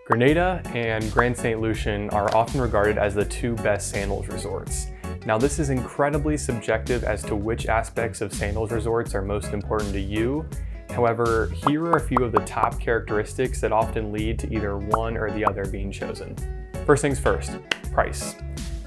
Grenada and Grande St. Lucian are often regarded as the two best sandals resorts. Now this is incredibly subjective as to which aspects of sandals resorts are most important to you. However, here are a few of the top characteristics that often lead to either one or the other being chosen. First things first, price.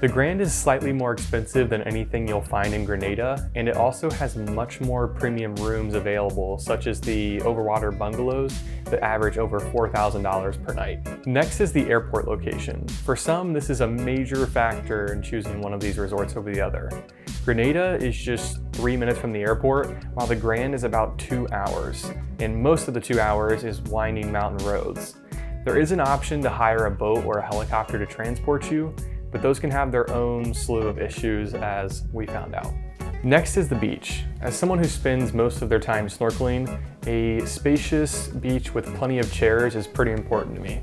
The Grand is slightly more expensive than anything you'll find in Grenada, and it also has much more premium rooms available, such as the overwater bungalows that average over $4,000 per night. Next is the airport location. For some, this is a major factor in choosing one of these resorts over the other. Grenada is just 3 minutes from the airport, while the Grand is about 2 hours, and most of the 2 hours is winding mountain roads. There is an option to hire a boat or a helicopter to transport you, but those can have their own slew of issues, as we found out. Next is the beach. As someone who spends most of their time snorkeling, a spacious beach with plenty of chairs is pretty important to me.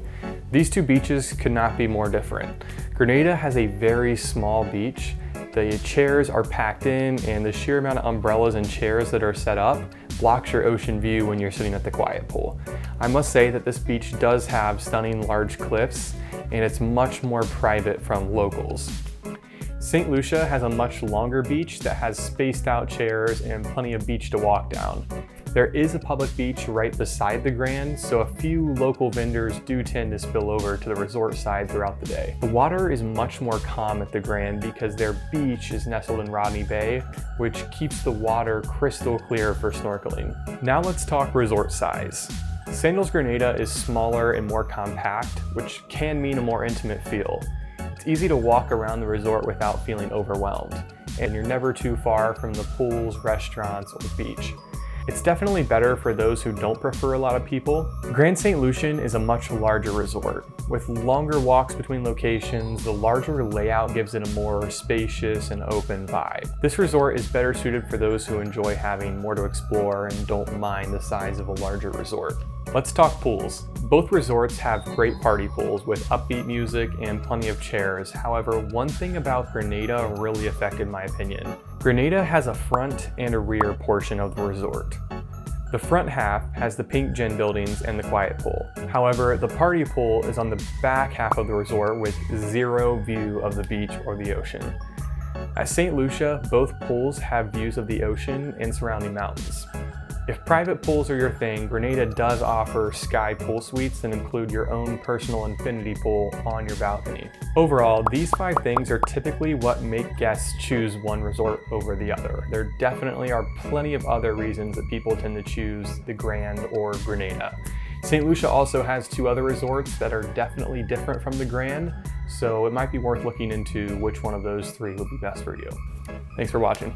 These two beaches could not be more different. Grenada has a very small beach. The chairs are packed in, and the sheer amount of umbrellas and chairs that are set up blocks your ocean view when you're sitting at the quiet pool. I must say that this beach does have stunning large cliffs, and it's much more private from locals. St. Lucia has a much longer beach that has spaced out chairs and plenty of beach to walk down. There is a public beach right beside the Grand, so a few local vendors do tend to spill over to the resort side throughout the day. The water is much more calm at the Grand because their beach is nestled in Rodney Bay, which keeps the water crystal clear for snorkeling. Now let's talk resort size. Sandals Grenada is smaller and more compact, which can mean a more intimate feel. It's easy to walk around the resort without feeling overwhelmed, and you're never too far from the pools, restaurants, or beach. It's definitely better for those who don't prefer a lot of people. Grande St. Lucian is a much larger resort. With longer walks between locations, the larger layout gives it a more spacious and open vibe. This resort is better suited for those who enjoy having more to explore and don't mind the size of a larger resort. Let's talk pools. Both resorts have great party pools with upbeat music and plenty of chairs. However, one thing about Grenada really affected my opinion. Grenada has a front and a rear portion of the resort. The front half has the pink gin buildings and the quiet pool. However, the party pool is on the back half of the resort with zero view of the beach or the ocean. At St. Lucia, both pools have views of the ocean and surrounding mountains. If private pools are your thing, Grenada does offer sky pool suites that include your own personal infinity pool on your balcony. Overall, these 5 things are typically what make guests choose one resort over the other. There definitely are plenty of other reasons that people tend to choose the Grand or Grenada. St. Lucia also has 2 other resorts that are definitely different from the Grand, so it might be worth looking into which one of those 3 would be best for you. Thanks for watching.